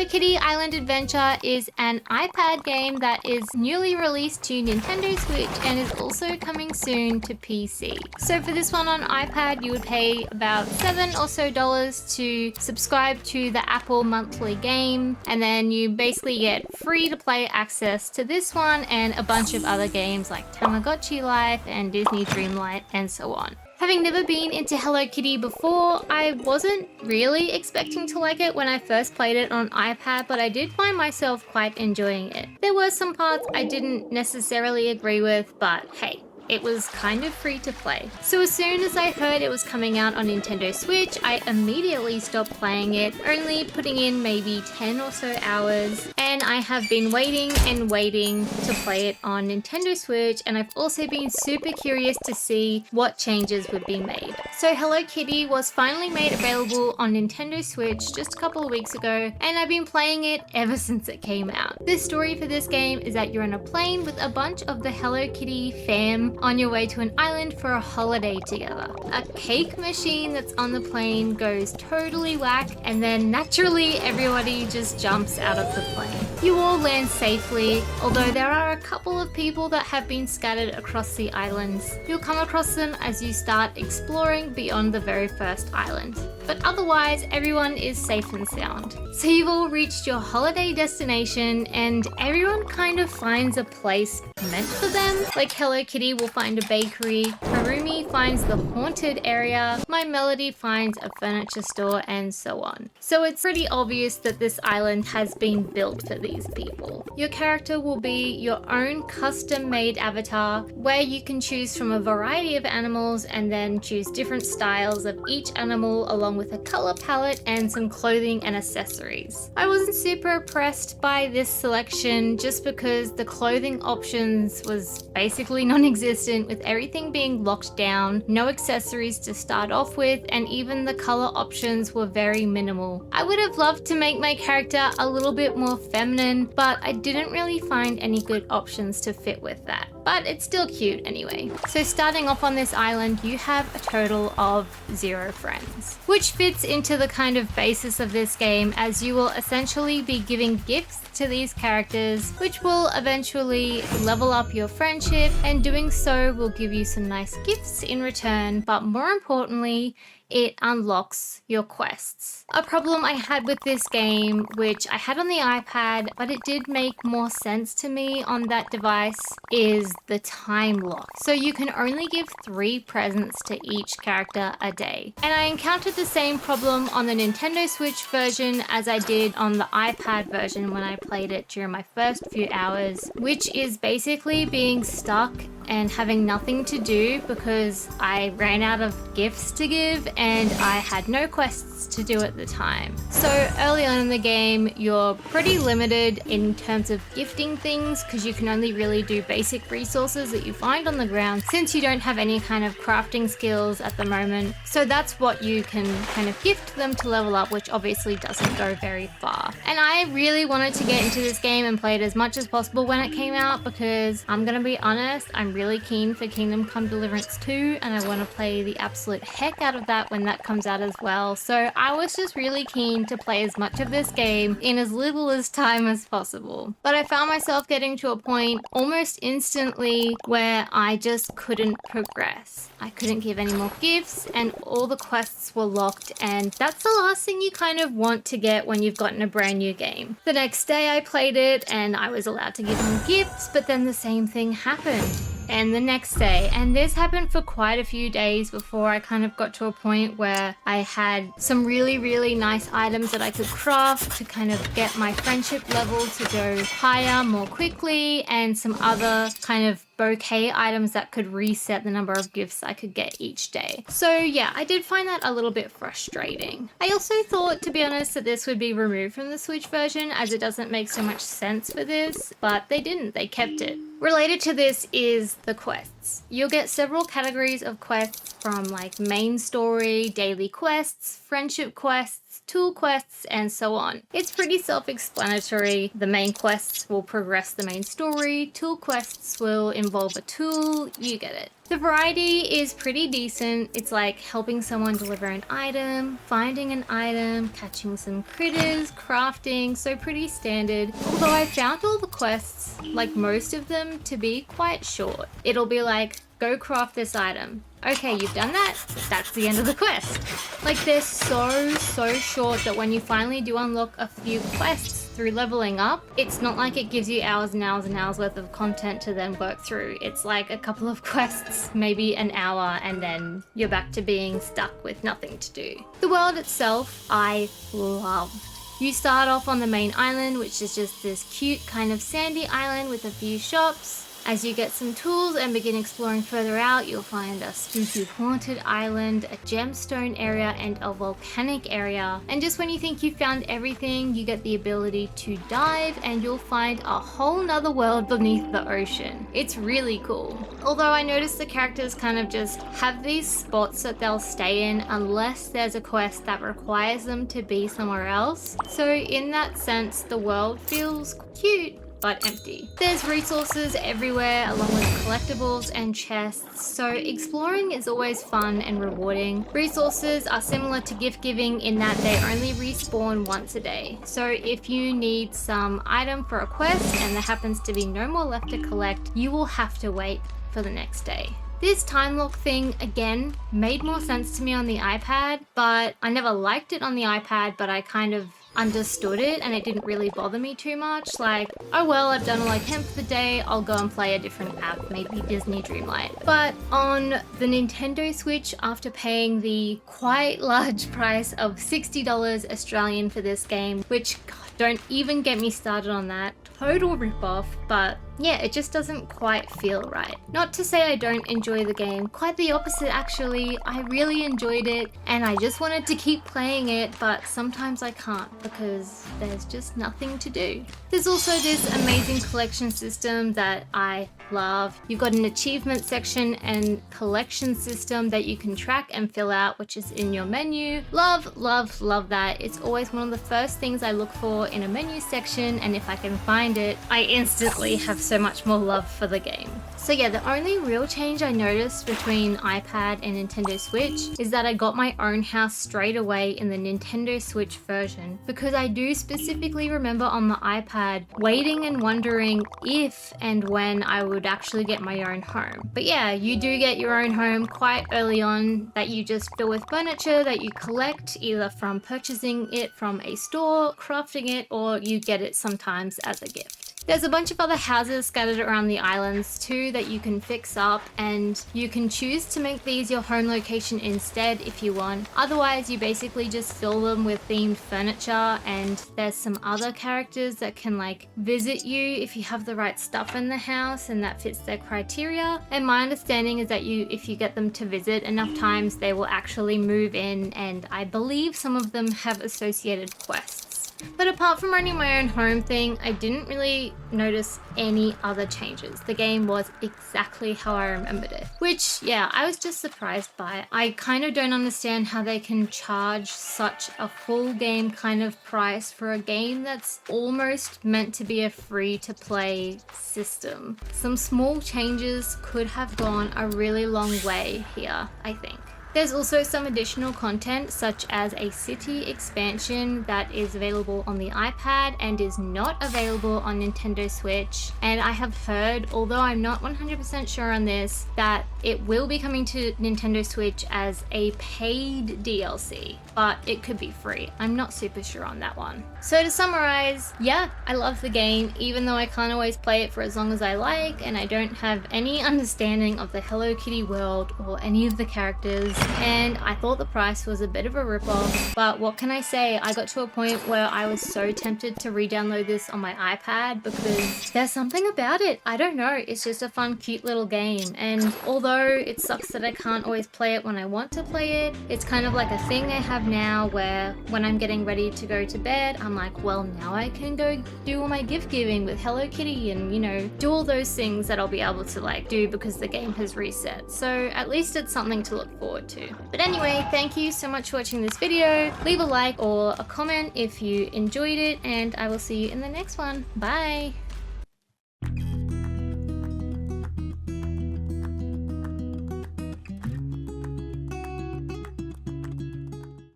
Hello Kitty Island Adventure is an iPad game that is newly released to Nintendo Switch and is also coming soon to PC. So for this one on iPad, you would pay about $7 or so to subscribe to the Apple monthly game, and then you basically get free to play access to this one and a bunch of other games like Tamagotchi Life and Disney Dreamlight and so on. Having never been into Hello Kitty before, I wasn't really expecting to like it when I first played it on iPad, but I did find myself quite enjoying it. There were some parts I didn't necessarily agree with, but hey, it was kind of free to play. So as soon as I heard it was coming out on Nintendo Switch, I immediately stopped playing it, only putting in maybe 10 or so hours. And I have been waiting and waiting to play it on Nintendo Switch, and I've also been super curious to see what changes would be made. So Hello Kitty was finally made available on Nintendo Switch just a couple of weeks ago, and I've been playing it ever since it came out. The story for this game is that you're on a plane with a bunch of the Hello Kitty fam on your way to an island for a holiday together. A cake machine that's on the plane goes totally whack, and then naturally everybody just jumps out of the plane. You all land safely, although there are a couple of people that have been scattered across the islands. You'll come across them as you start exploring beyond the very first island. But otherwise, everyone is safe and sound. So you've all reached your holiday destination, and everyone kind of finds a place meant for them. Like Hello Kitty will find a bakery, Harumi finds the haunted area, My Melody finds a furniture store, and so on. So it's pretty obvious that this island has been built for these people. Your character will be your own custom-made avatar, where you can choose from a variety of animals and then choose different styles of each animal along with a color palette and some clothing and accessories. I wasn't super impressed by this selection just because the clothing options was basically non-existent, with everything being locked down, no accessories to start off with, and even the color options were very minimal. I would have loved to make my character a little bit more feminine, but I didn't really find any good options to fit with that. But it's still cute anyway. So starting off on this island, you have a total of 0 friends, which fits into the kind of basis of this game, as you will essentially be giving gifts to these characters, which will eventually level up your friendship, and doing so will give you some nice gifts in return, but more importantly, it unlocks your quests. A problem I had with this game, which I had on the iPad, but it did make more sense to me on that device, is the time lock. So you can only give 3 presents to each character a day. And I encountered the same problem on the Nintendo Switch version as I did on the iPad version when I played it during my first few hours, which is basically being stuck and having nothing to do because I ran out of gifts to give and I had no quests to do at the time. So early on in the game, you're pretty limited in terms of gifting things because you can only really do basic resources that you find on the ground since you don't have any kind of crafting skills at the moment. So that's what you can kind of gift them to level up, which obviously doesn't go very far. And I really wanted to get into this game and play it as much as possible when it came out because I'm gonna be honest, I'm really keen for Kingdom Come Deliverance 2 and I want to play the absolute heck out of that when that comes out as well. So I was just really keen to play as much of this game in as little as time as possible. But I found myself getting to a point almost instantly where I just couldn't progress. I couldn't give any more gifts and all the quests were locked, and that's the last thing you kind of want to get when you've gotten a brand new game. The next day I played it and I was allowed to give more gifts, but then the same thing happened. And the next day, and this happened for quite a few days before I kind of got to a point where I had some really nice items that I could craft to kind of get my friendship level to go higher more quickly, and some other kind of bouquet items that could reset the number of gifts I could get each day. So yeah, I did find that a little bit frustrating. I also thought, to be honest, that this would be removed from the Switch version as it doesn't make so much sense for this, but they didn't, they kept it. Related to this is the quests. You'll get several categories of quests from like main story, daily quests, friendship quests, tool quests, and so on. It's pretty self-explanatory. The main quests will progress the main story, tool quests will involve a tool, you get it. The variety is pretty decent. It's like helping someone deliver an item, finding an item, catching some critters, crafting, so pretty standard. Although I found all the quests, like most of them, to be quite short. It'll be like, go craft this item. Okay, you've done that? That's the end of the quest. Like, they're so short that when you finally do unlock a few quests through leveling up, it's not like it gives you hours and hours and hours worth of content to then work through. It's like a couple of quests, maybe an hour, and then you're back to being stuck with nothing to do. The world itself, I loved. You start off on the main island, which is just this cute kind of sandy island with a few shops. As you get some tools and begin exploring further out, you'll find a spooky haunted island, a gemstone area, and a volcanic area. And just when you think you've found everything, you get the ability to dive and you'll find a whole nother world beneath the ocean. It's really cool. Although I noticed the characters kind of just have these spots that they'll stay in unless there's a quest that requires them to be somewhere else. So in that sense, the world feels cute but empty. There's resources everywhere along with collectibles and chests, so exploring is always fun and rewarding. Resources are similar to gift giving in that they only respawn once a day. So if you need some item for a quest and there happens to be no more left to collect, you will have to wait for the next day. This time lock thing, again, made more sense to me on the iPad, but I never liked it on the iPad, but I kind of understood it and it didn't really bother me too much. Like, oh well, I've done all I can for the day, I'll go and play a different app, maybe Disney Dreamlight. But on the Nintendo Switch, after paying the quite large price of $60 Australian for this game, which, God, don't even get me started on that, total ripoff, but yeah, it just doesn't quite feel right. Not to say I don't enjoy the game, quite the opposite actually. I really enjoyed it and I just wanted to keep playing it, but sometimes I can't because there's just nothing to do. There's also this amazing collection system that I love. You've got an achievement section and collection system that you can track and fill out, which is in your menu. Love, love, love that. It's always one of the first things I look for in a menu section, and if I can find it, I instantly have so much more love for the game. So yeah, the only real change I noticed between iPad and Nintendo Switch is that I got my own house straight away in the Nintendo Switch version, because I do specifically remember on the iPad waiting and wondering if and when I would actually get my own home. But yeah, you do get your own home quite early on that you just fill with furniture that you collect either from purchasing it from a store, crafting it, or you get it sometimes as a gift. There's a bunch of other houses scattered around the islands too that you can fix up, and you can choose to make these your home location instead if you want. Otherwise, you basically just fill them with themed furniture, and there's some other characters that can like visit you if you have the right stuff in the house and that fits their criteria. And my understanding is that if you get them to visit enough times, they will actually move in, and I believe some of them have associated quests. But apart from running my own home thing, I didn't really notice any other changes. The game was exactly how I remembered it, which, yeah, I was just surprised by. I kind of don't understand how they can charge such a full game kind of price for a game that's almost meant to be a free-to-play system. Some small changes could have gone a really long way here, I think. There's also some additional content such as a city expansion that is available on the iPad and is not available on Nintendo Switch. And I have heard, although I'm not 100% sure on this, that it will be coming to Nintendo Switch as a paid DLC, but it could be free. I'm not super sure on that one. So to summarize, yeah, I love the game, even though I can't always play it for as long as I like, and I don't have any understanding of the Hello Kitty world or any of the characters. and I thought the price was a bit of a ripoff. But what can I say? I got to a point where I was so tempted to re-download this on my iPad because there's something about it. I don't know. It's just a fun, cute little game. And although it sucks that I can't always play it when I want to play it, it's kind of like a thing I have now where when I'm getting ready to go to bed, I'm like, well, now I can go do all my gift giving with Hello Kitty and, you know, do all those things that I'll be able to like do because the game has reset. So at least it's something to look forward to. But anyway, thank you so much for watching this video. Leave a like or a comment if you enjoyed it, and I will see you in the next one. Bye!